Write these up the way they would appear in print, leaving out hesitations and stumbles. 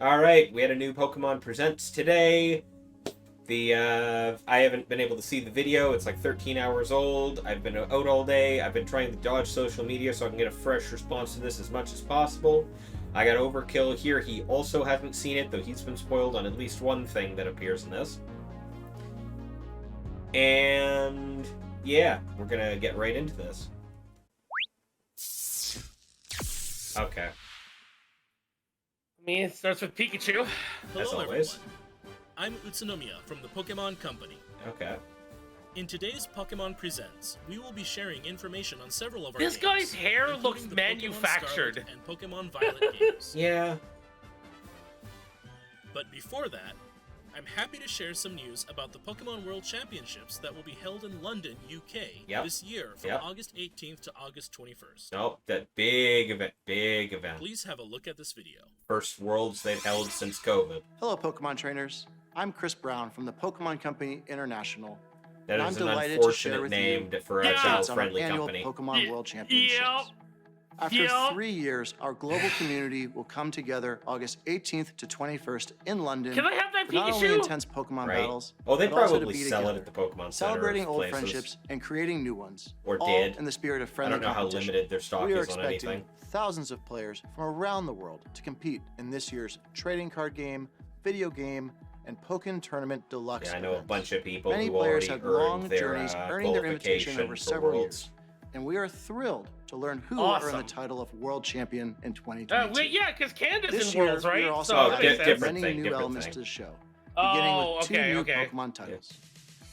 All right, we had a new Pokemon Presents today. I haven't been able to see the video. It's like 13 hours old. I've been out all day. I've been trying to dodge social media so I can get a fresh response to this as much as possible. I got Overkill here. He also hasn't seen it, though he's been spoiled on at least one thing that appears in this. And yeah, we're gonna get right into this. Okay. It starts with Pikachu. As Hello, always. everyone. I'm Utsunomiya from the Pokemon Company. Okay. In today's Pokemon Presents, we will be sharing information on several of our This games, guy's hair including looks the Pokemon manufactured. Scarlet and Pokemon Violet games. Yeah. But before that, I'm happy to share some news about the Pokemon World Championships that will be held in London, UK this year from August 18th to August 21st. Nope, that big event. Please have a look at this video. First Worlds they've held since COVID. Hello, Pokemon trainers. I'm Chris Brown from the Pokemon Company International. That and is I'm an delighted to share unfortunate with name you for a Yeah. child-friendly on our company. annual Pokemon World Championships. After 3 years, our global community will come together August 18th to 21st in London Can I have that for not only Pikachu? intense Pokemon Right. battles, Oh, they but also to probably be sell together, it at the Pokemon Center. celebrating old places. friendships and creating new ones, Or all did. in the spirit of I friendly don't know how competition. limited their stock We are is on expecting anything. thousands of players from around the world to compete in this year's trading card game, video game, and Pokken Tournament Deluxe. Yeah, I know a event. bunch of people Many who players already have long earned their journeys earning their invitation qualification over for several Worlds. years, and we are thrilled to learn who will Awesome. earn the title of World Champion in 2022. Wait, yeah, because Canada's This in year, Worlds, we right? are also Oh, adding different many thing, new different elements thing. to the show, beginning Oh, with two okay, new okay. Pokemon titles.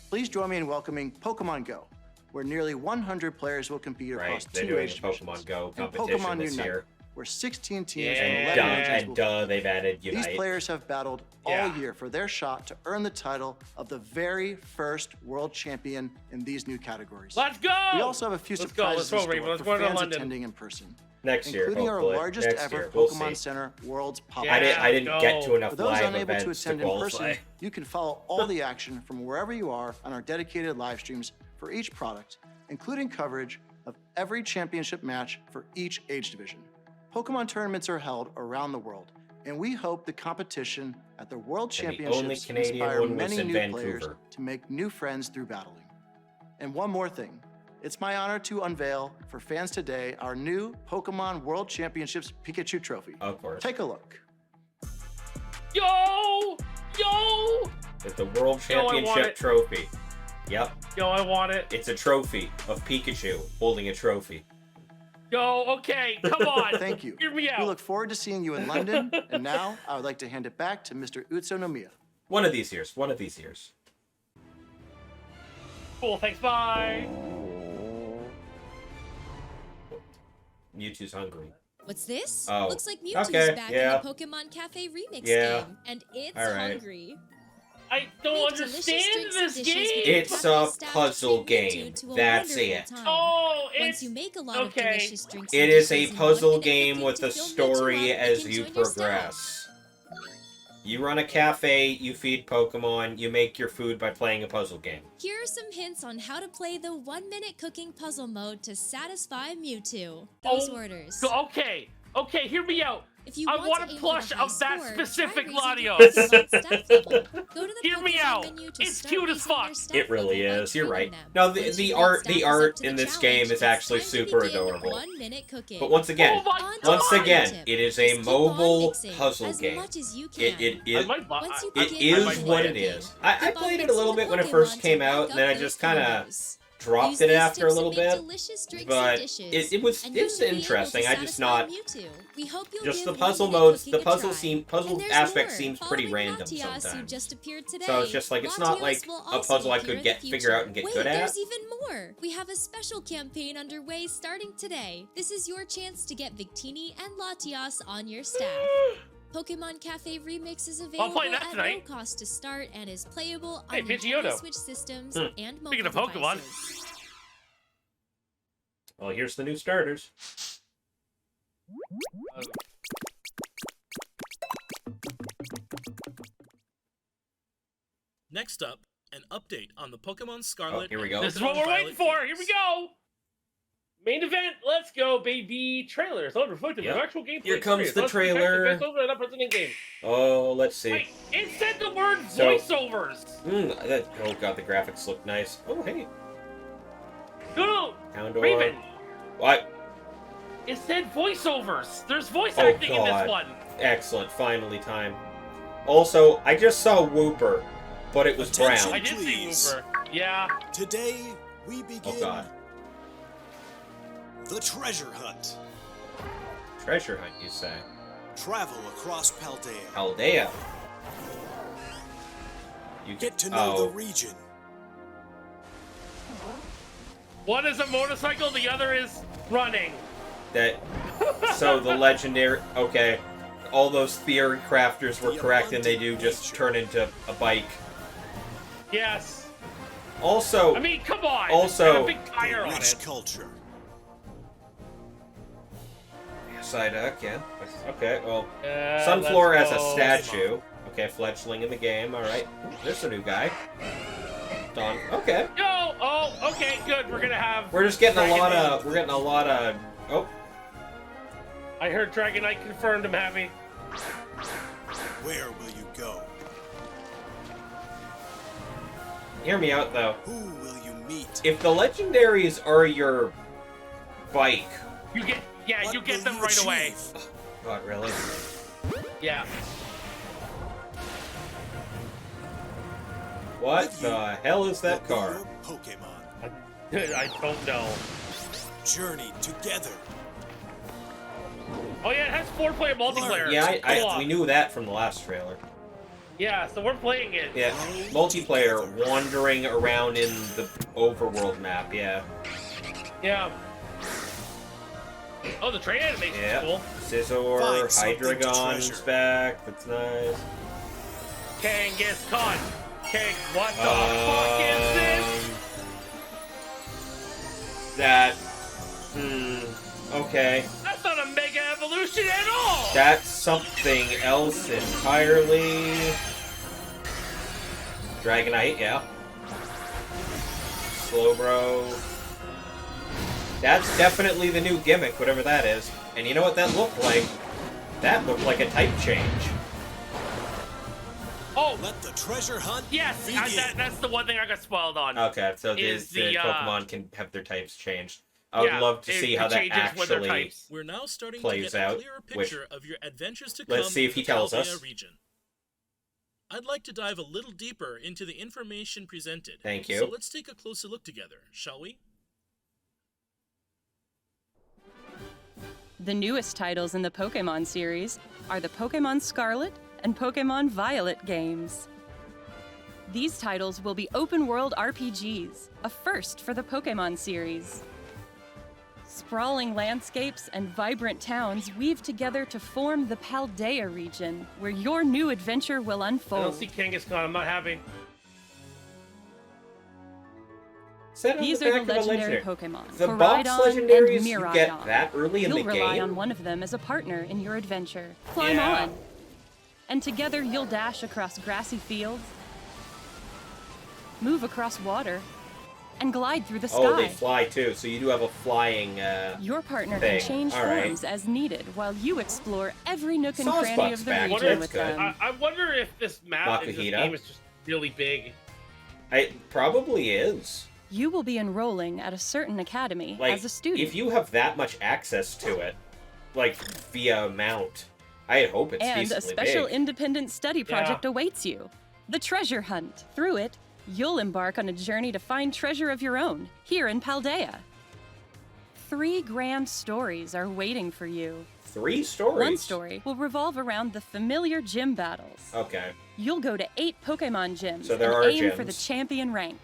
Please join me in welcoming Pokemon Go, where nearly 100 players will compete Right, across they're two doing age a divisions. Pokemon Go And competition Pokemon this Unite, year. where 16 teams Yeah. from 11 And regions will compete. they've added These Unite. players have battled Yeah. all year for their shot to earn the title of the very first world champion in these new categories. Let's go! We also have a few Let's go, surprises let's in go, store Raven. Let's for go to fans London. attending in person, Next year, including our hopefully. largest Next ever year, we'll Pokemon see. Center Worlds pop-up. Yeah. I didn't go. get to enough For those live unable to events to attend in qualify. person, you can follow all the action from wherever you are on our dedicated live streams for each product, including coverage of every championship match for each age division. Pokemon tournaments are held around the world, and we hope the competition at the World And the only Championships Canadian inspire one was many in new players Vancouver. to make new friends through battling. And one more thing. It's my honor to unveil for fans today our new Pokemon World Championships Pikachu trophy. Of course. Take a look. Yo! Yo! It's the World Yo, I want Championship it. trophy. Yep. Yo, I want it. It's a trophy of Pikachu holding a trophy. Yo, okay, come on. Thank you. Hear me We out. look forward to seeing you in London. And now I would like to hand it back to Mr. Utsunomiya. One of these years. One of these years. Cool, thanks, bye. Mewtwo's hungry. What's this? Oh, Looks like Mewtwo's okay, back yeah. in the Pokemon Cafe Remix Yeah. game, and it's All right. hungry. I don't Make delicious understand drinks this and dishes with game. your It's cafe a staff puzzle treat Mewtwo game. to a That's wonderful it. time. Oh, Once it's you make a lot okay. of delicious drinks It and is a dishes in puzzle 1 minute game cooking with to a fill Mewtwo story up, as can you join your staff. progress. You run a cafe, you feed Pokemon, you make your food by playing a puzzle game. Here are some hints on how to play the 1-minute cooking puzzle mode to satisfy Mewtwo. Those Oh, orders. Okay, hear me out. If you I want want to a aim for plush the high of that score, specific try raising your Latios. Pokemon staff level. Go to the Hear me Pokemon out. menu to It's start cute as raising their fuck. staff It really level by is, you're right. training them. No, Once the your art staff is up art to in the this game challenge, is it's actually time to super begin adorable. 1-minute cooking. But once again, Oh my once God. again, it is a Just keep on mobile mixing puzzle as game. much as you It can. it might buy. Once you it begin is might what play it it. is. I keep on played it a mixing little the bit when it Pokemon first to came rack out, and up then I those just kind of combos. dropped Use it these after a tips to little make bit. delicious drinks and But dishes, it was and you'll it's be able to interesting. I just satisfy not Mewtwo. We hope you'll just the give puzzle 1-minute modes. cooking The a puzzle try. puzzle And there's aspect more. seems pretty Following random Latias, who sometimes. just appeared today. So it's just like it's not Latios like will a also puzzle I appear could in get the figure out and future. get Wait, good at. there's even more. We have a special campaign underway starting today. This is your chance to get Victini and Latias on your staff. Pokemon Cafe Remix is available play that at tonight. no cost to start and is playable Hey, on Pidgeotto. Nintendo Switch systems and mobile Speaking of Pokemon. devices. Well, here's the new starters. Next up, an update on the Pokemon Scarlet. here we and go. This is Pokemon what we're Violet waiting for. games. Here we go. Main event, let's go, baby. Trailer is unreflective of actual gameplay. Here comes experience. the Let's trailer. Game. Oh, let's see. Wait, it said the word So- voiceovers. Oh god, the graphics look nice. Oh, hey. No, Houndor. Raven. What? It said voiceovers. There's voice Oh, acting in this God. one. Excellent, finally time. Also, I just saw Whooper, but it was Attention. brown. I did see Please. Whooper. Yeah. Today, we begin Oh god. the treasure hunt. Treasure hunt, you say? Travel across Paldea. Aldea. You Get to know oh, the region. One is a motorcycle, the other is running. that. So the legendary. Okay, all those theory crafters were correct, and they do just turn into a bike. Yes. Also, I mean, come on. Also- It's got a big tire on Rich it. culture. Psyduck, yeah. Okay, well, Let's Sunflower as a go. statue. Okay, fledgling in the game. All right, there's a new guy. Don. Okay, Yo! Oh, okay, good. We're gonna have. we're just getting a Dragon lot Knight. of. We're getting a lot of. Oh, I heard Dragon Knight confirmed. I'm happy. Where will you go? hear me out though. Who will you meet? If the legendaries are your bike, You get. Yeah, What you get will them you right away. achieve? God, really? Yeah. What With you the hell is that will be car? your Pokemon. I don't know. Journey together. Oh yeah, it has 4-player multiplayer. Yeah, Co-op. we knew that from the last trailer. Yeah, so we're playing it. Yeah, multiplayer, wandering around in the overworld map. Yeah, Yeah. Oh, the train animation's yeah. cool. Scizor, Find something to Hydreigon's treasure. back. That's nice. Kangaskhan. What the fuck is this? That. Okay. That's not a Mega Evolution at all! That's something else entirely. Dragonite, yeah. Slowbro. That's definitely the new gimmick, whatever that is. And you know what that looked like? That looked like a type change. Oh, Let the treasure hunt yes! begin. That's the one thing I got spoiled on. Okay, so Is the the, Pokemon can have their types changed. I would yeah, love to it- see it how that changes with their actually. types. We're now starting to plays get a out, clearer which- picture of your adventures to come Let's see if in he the tells Paldea us. region. I'd like to dive a little deeper into the information presented. Thank you. So let's take a closer look together, shall we? The newest titles in the Pokemon series are the Pokemon Scarlet and Pokemon Violet games. These titles will be open-world RPGs, a first for the Pokemon series. Sprawling landscapes and vibrant towns weave together to form the Paldea region, where your new adventure will I don't unfold. see Kangaskhan. I'm not happy. Set on These the are back the of a legendary legendary. Pokemon, The box Koraidon legendaries and you Miraidon. get that early in You'll the rely game. on one of them as a partner in your adventure. Climb Yeah. on. And together you'll dash across grassy fields, move across water, and glide through the sky. Oh, they fly too, so you do have a flying. Your partner thing. can change All right. forms as needed while you explore every nook and Sawsbuck's cranny of the back. region That's with good. them. I wonder if this map in this Makuhita. game is just really big. It probably is. You will be enrolling at a certain academy Like, as a student. if you have that much access to it, like via mount, I hope it's and a decently special big. independent study Yeah. project awaits you. The Treasure Hunt. Through it, you'll embark on a journey to find treasure of your own here in Paldea. 3 grand stories are waiting for you. 3 stories. One story will revolve around the familiar gym battles. Okay. You'll go to 8 Pokemon gyms So there and are aim for the gyms. champion rank.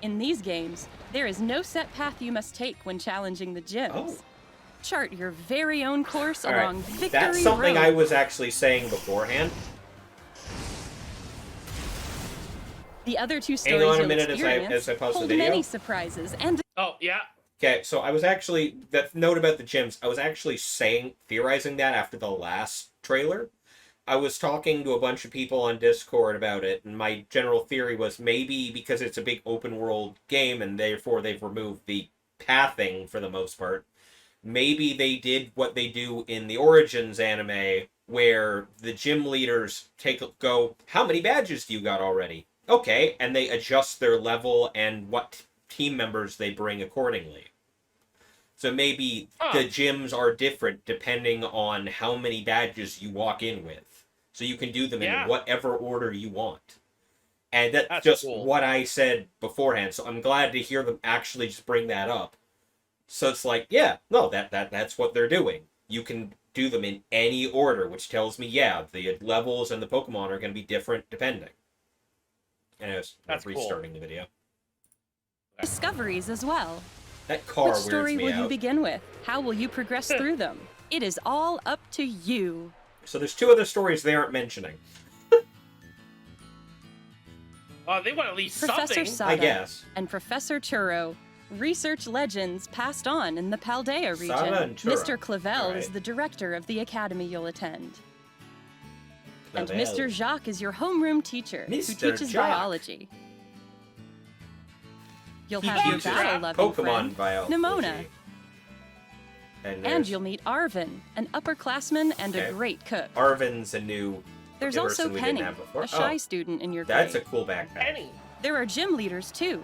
In these games, there is no set path you must take when challenging the gyms. Oh. Chart your very own course All right. along Victory That's something Road. I was actually saying beforehand. The other 2 Hang stories on a you'll minute as experience I pause the hold video. many surprises and Oh, yeah. Okay, so I was actually that note about the gyms. I was actually theorizing that after the last trailer. I was talking to a bunch of people on Discord about it, and my general theory was maybe because it's a big open world game and therefore they've removed the pathing for the most part. Maybe they did what they do in the Origins anime, where the gym leaders go, how many badges do you got already? Okay, and they adjust their level and what team members they bring accordingly. So maybe the gyms are different depending on how many badges you walk in with. So you can do them in whatever order you want. And that's just cool. What I said beforehand. So I'm glad to hear them actually just bring that up. So it's like, yeah, no, that's what they're doing. You can do them in any order, which tells me, yeah, the levels and the Pokemon are going to be different depending. And I was restarting the video. Discoveries as well. That car Which weirds story me will out. you begin with? How will you progress through them? It is all up to you. So there's 2 other stories they aren't mentioning. They want at least Professor something. Sada I guess. and Professor Churro, research legends passed on in the Paldea region. Sada and Churro. Mr. Clavel Right. is the director of the academy you'll attend. Clavel. And Mr. Jacques is your homeroom teacher who Mr. teaches Jacques. biology. You'll He have your teaches battle-loving Pokemon friend, biology. Nimona. And You'll meet Arvin, an upperclassman and a great cook. Arvin's a new There's person also we Penny, didn't have before. a shy student in your grade. That's a cool backpack. Penny. There are gym leaders too,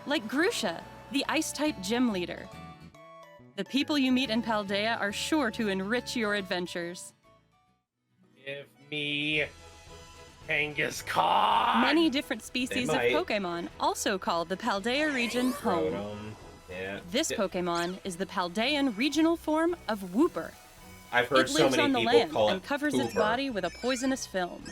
like Grusha, the Ice-type gym leader. The people you meet in Paldea are sure to enrich your adventures. Give me Kangaskhan. Many different species of might. Pokemon also call the Paldea region home. Rotom. Yeah. This Pokemon is the Paldean regional form of Wooper. I've heard It so lives many on the people land call it and covers its Hoover. body with a poisonous film.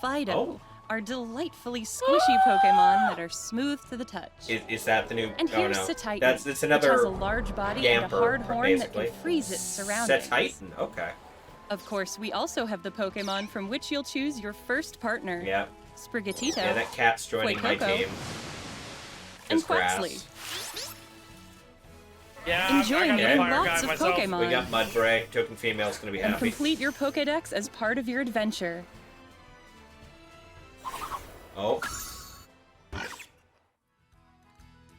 Fido Oh. are delightfully squishy Pokemon that are smooth to the touch. Is that the new? And here's oh, no. Satitan, That's another which has a large body and a Yamper, hard horn that basically. can freeze its surroundings. Satitan. Okay. Of course, we also have the Pokemon from which you'll choose your first partner. Yeah. Sprigatito, Yeah, that cat's joining my Fuecoco, team. and Just grass. Quaxley. Yeah, Enjoying I got the meeting fire lots guy of myself. Pokemon. We got Mudbray. Token female's gonna be And happy. complete your Pokedex as part of your adventure. Oh.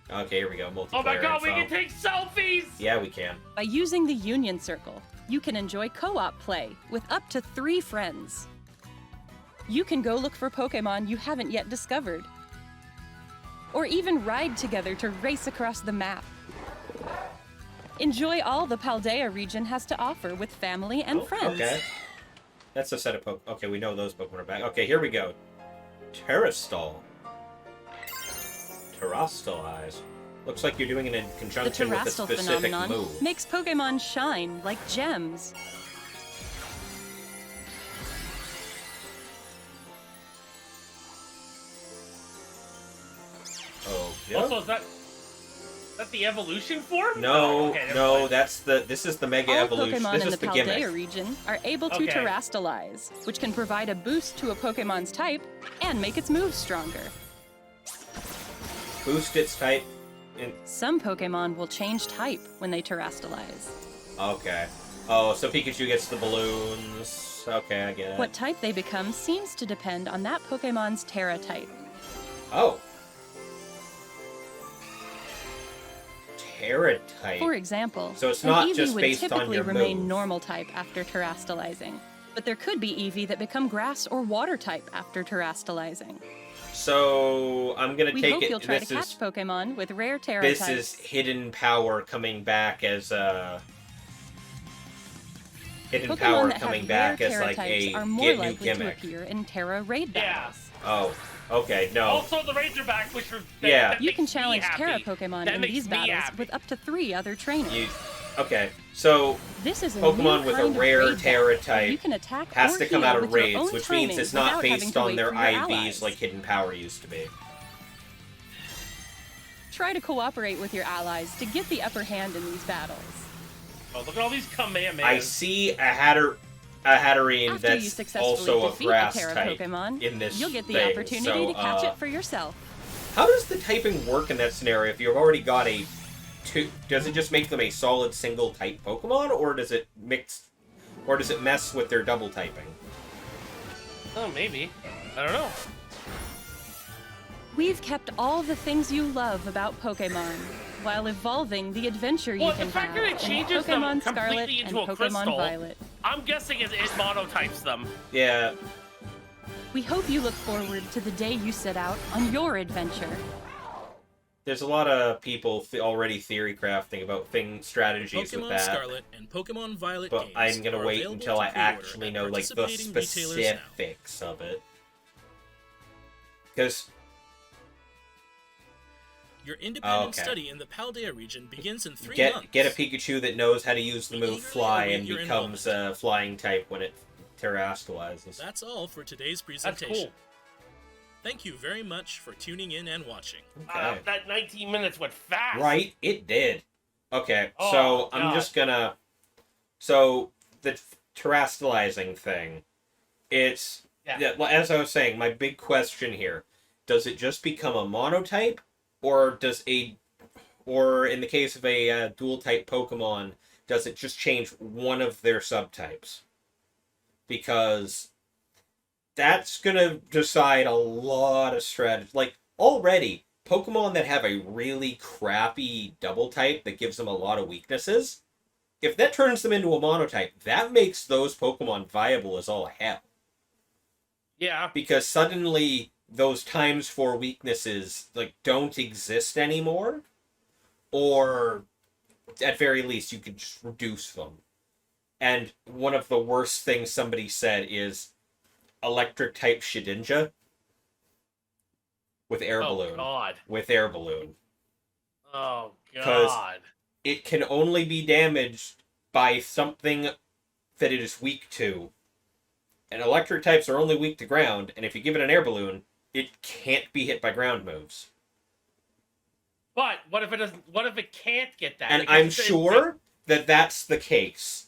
Okay, here we go. Multiplayer Oh my god, we info. can take selfies! Yeah, we can. By using the Union Circle, you can enjoy co-op play with up to 3 friends. You can go look for Pokemon you haven't yet discovered. Or even ride together to race across the map. Enjoy all the Paldea region has to offer with family and friends. Okay. That's a set of Pokemon. Okay, we know those Pokemon are back. Okay, here we go. Terrastall. Terrastalize. Looks like you're doing it in The conjunction with a Terrastal specific phenomenon move. makes Pokemon shine like gems. Oh, yeah. Also, is that the evolution form? No, Okay, never no, mind. this is the Mega All Evolution. Pokemon This in is the the Paldea gimmick. region are able to Okay. Terrastalize, which can provide a boost to a Pokemon's type and make its moves stronger. Boost its type. Some Pokemon will change type when they Terrastalize. Okay. Oh, so Pikachu gets the balloons. Okay, I get it. What type they become seems to depend on that Pokemon's Terra type. Oh. Terra type. For example, So it's an not Eevee just would based on typically your remain move. normal type after Terrastalizing, but there could be Eevee that become grass or water type after Terrastalizing. So I'm gonna We take hope it. you'll try This to is catch Pokemon with rare Terra this types. is hidden power coming back as a hidden Pokemon power that coming have back rare as Terra like types a are more get new likely to gimmick. appear in Terra raid Yeah. battles. Oh, okay, no. Also, the Razorback, which was Yeah. that You makes can me challenge happy. Terra Pokemon That in makes these me battles happy. with up to 3 other trainers. Okay, so This is a Pokemon new with a kind of rare raid Terra battle, where you type can attack has or to come heal out of with your raids, own which timing means it's not without having based to on wait their for your IVs allies. like hidden power used to be. Try to cooperate with your allies to get the upper hand in these battles. Oh, look at all these Kamehamehas. I see a Hatterene After you that's successfully also a defeat grass a Terra type Pokemon, in this you'll get the thing. opportunity So, to catch it for yourself. How does the typing work in that scenario if you've already got a two? Does it just make them a solid single type Pokemon, or does it mess with their double typing? Oh, maybe. I don't know. We've kept all the things you love about Pokemon. while evolving the adventure you Well, can the fact have that it in changes them Pokemon Scarlet completely and into a Pokemon crystal, Violet. I'm guessing it monotypes them. Yeah. We hope you look forward to the day you set out on your adventure. There's a lot of people already theory crafting about strategies with Pokemon that. Scarlet and Pokemon Violet But games I'm gonna are wait available until to I pre-order actually at know like the participating retailers now. specifics of it. Because your independent study in the Paldea region begins in 3 months. Get a Pikachu that knows how to use the We move eagerly Fly await and your becomes a flying type when it terrestrializes. That's all for today's That's presentation. cool. Thank you very much for tuning in and watching. Okay. That 19 minutes went fast. Right, it did. Okay, Oh, so I'm God. just gonna... So, the terrestrializing thing, it's... Yeah. As I was saying, my big question here, does it just become a monotype, or does or in the case of a dual-type Pokemon, does it just change one of their subtypes? Because that's gonna decide a lot of strategy. Like, already, Pokemon that have a really crappy double type that gives them a lot of weaknesses, if that turns them into a monotype, that makes those Pokemon viable as all hell. Yeah. Because suddenly those times 4 weaknesses like don't exist anymore, or at very least you could just reduce them. And one of the worst things somebody said is electric type Shedinja with air balloon. Oh God. With air balloon. Oh 'Cause God. it can only be damaged by something that it is weak to. And electric types are only weak to ground, and if you give it an air balloon, it can't be hit by ground moves. But what if it doesn't? What if it can't get that? And Because I'm it's- sure that that's the case.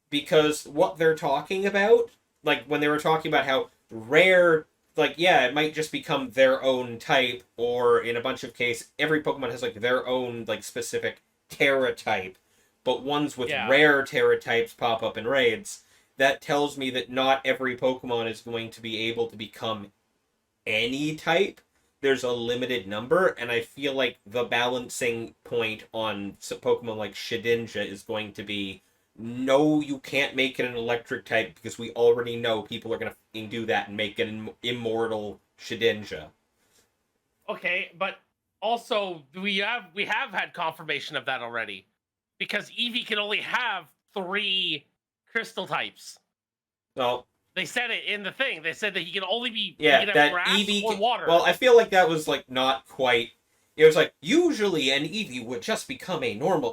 Because what they're talking about, like when they were talking about how rare, like, yeah, it might just become their own type, or in a bunch of cases, every Pokemon has like their own like specific Terra type, but ones with rare Terra types pop up in raids. That tells me that not every Pokemon is going to be able to become any type. There's a limited number, and I feel like the balancing point on Pokemon like Shedinja is going to be, no, you can't make it an electric type because we already know people are going to do that and make it an immortal Shedinja. Okay, but also we have had confirmation of that already, because Eevee can only have 3 crystal types. Well, they said it in the thing. They said that he can only be yeah, he can that have grass Eevee or water. Well, I feel like that was like not quite. It was like usually an Eevee would just become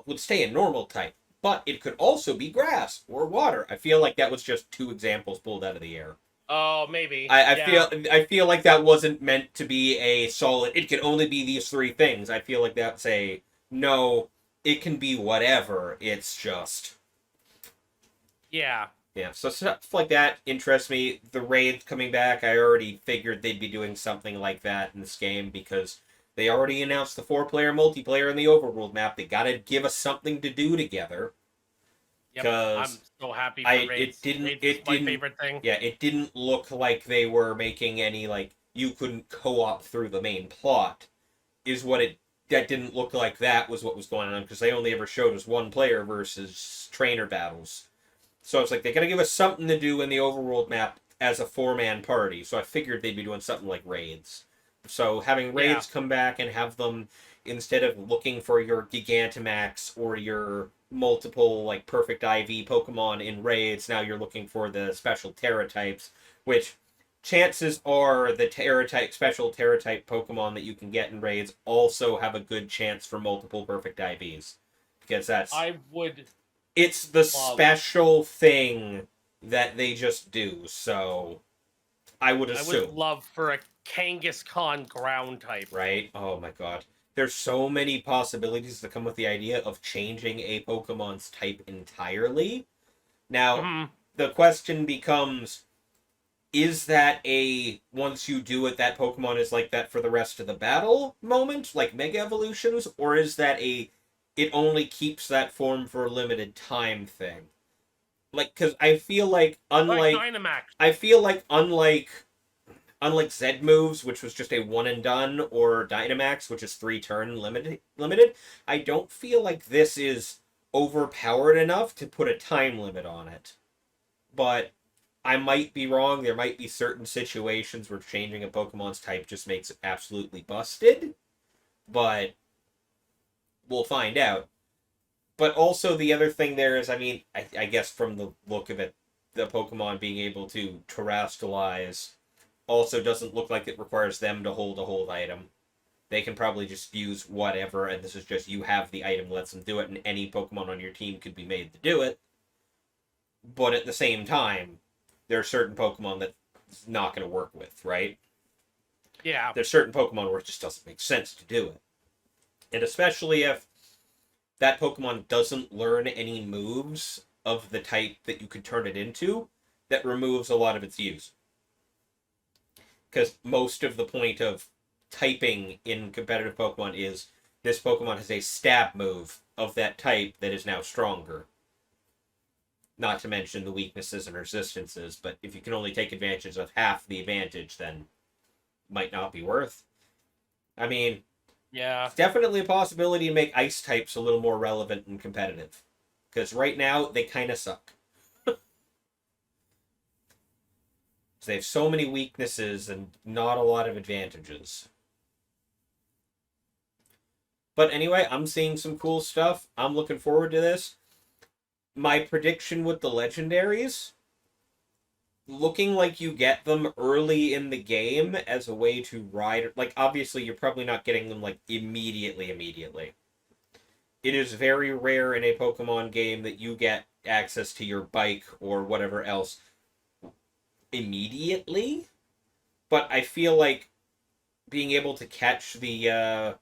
would stay a normal type, but it could also be grass or water. I feel like that was just 2 examples pulled out of the air. Oh, maybe. I feel like that wasn't meant to be a solid. It can only be these 3 things. I feel like that's a no. It can be whatever. It's just yeah. Yeah. So stuff like that interests me. The raids coming back, I already figured they'd be doing something like that in this game because they already announced the 4-player multiplayer in the overworld map. They gotta give us something to do together. Yep, I'm so happy for raids. Raids is my favorite thing. Yeah, it didn't look like they were making any, like, you couldn't co-op through the main plot, that didn't look like that was what was going on, because they only ever showed us 1 player versus trainer battles. So it's like, they gotta give us something to do in the overworld map as a 4-man party, so I figured they'd be doing something like raids. So having raids come back and have them, instead of looking for your Gigantamax or your multiple like perfect IV Pokemon in raids, now you're looking for the special Terra types, which chances are the special Terra type Pokemon that you can get in raids also have a good chance for multiple perfect IVs, because it's the special thing that they just do. So I would assume. I would love for a Kangaskhan ground type. Right? Oh my god. There's so many possibilities that come with the idea of changing a Pokemon's type entirely. Now, the question becomes, is that once you do it, that Pokemon is like that for the rest of the battle moment, like Mega Evolutions, or is that it only keeps that form for a limited time thing? Like, because I feel like, unlike Unlike Z moves, which was just a one and done, or Dynamax, which is 3-turn limited, I don't feel like this is overpowered enough to put a time limit on it. But I might be wrong. There might be certain situations where changing a Pokemon's type just makes it absolutely busted. But we'll find out. But also the other thing there is, I mean, I guess from the look of it, the Pokemon being able to terrestrialize also doesn't look like it requires them to hold a hold item. They can probably just use whatever, and this is just you have the item lets them do it, and any Pokemon on your team could be made to do it. But at the same time, there are certain Pokemon that it's not going to work with, right? Yeah. There's certain Pokemon where it just doesn't make sense to do it. And especially if that Pokemon doesn't learn any moves of the type that you could turn it into, that removes a lot of its use. Because most of the point of typing in competitive Pokemon is this Pokemon has a stab move of that type that is now stronger. Not to mention the weaknesses and resistances, but if you can only take advantage of half the advantage, then might not be worth. I mean, yeah, it's definitely a possibility to make ice types a little more relevant and competitive. Because right now, they kind of suck. They have so many weaknesses and not a lot of advantages. But anyway, I'm seeing some cool stuff. I'm looking forward to this. My prediction with the legendaries, looking like you get them early in the game as a way to ride. Like, obviously, you're probably not getting them, like, immediately. It is very rare in a Pokemon game that you get access to your bike or whatever else immediately, but I feel like being able to catch the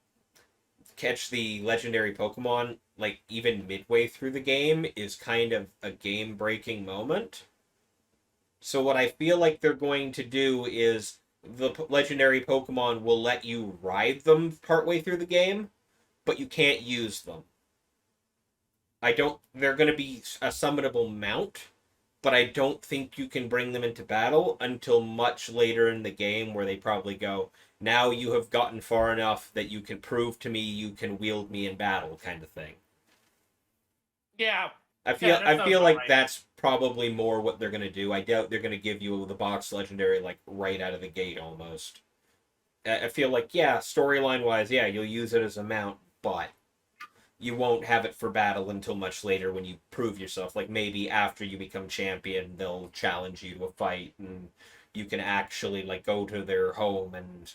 legendary Pokemon like even midway through the game is kind of a game-breaking moment. So what I feel like they're going to do is the legendary Pokemon will let you ride them partway through the game, but you can't use them. They're going to be a summonable mount, but I don't think you can bring them into battle until much later in the game, where they probably go, now you have gotten far enough that you can prove to me you can wield me in battle, kind of thing. Yeah. I feel like right. That's probably more what they're going to do. I doubt they're going to give you the box legendary like right out of the gate almost. I feel like, yeah, storyline-wise, yeah, you'll use it as a mount, but you won't have it for battle until much later when you prove yourself. Like, maybe after you become champion, they'll challenge you to a fight, and you can actually, like, go to their home and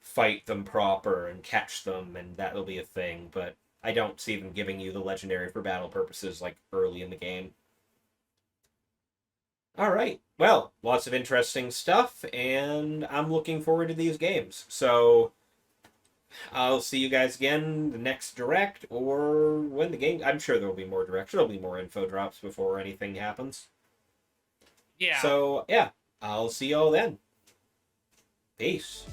fight them proper and catch them, and that'll be a thing. But I don't see them giving you the legendary for battle purposes, like, early in the game. Alright, well, lots of interesting stuff, and I'm looking forward to these games. So I'll see you guys again the next direct, or when the game. I'm sure there'll be more directs. There'll be more info drops before anything happens. Yeah. So, yeah, I'll see y'all then. Peace.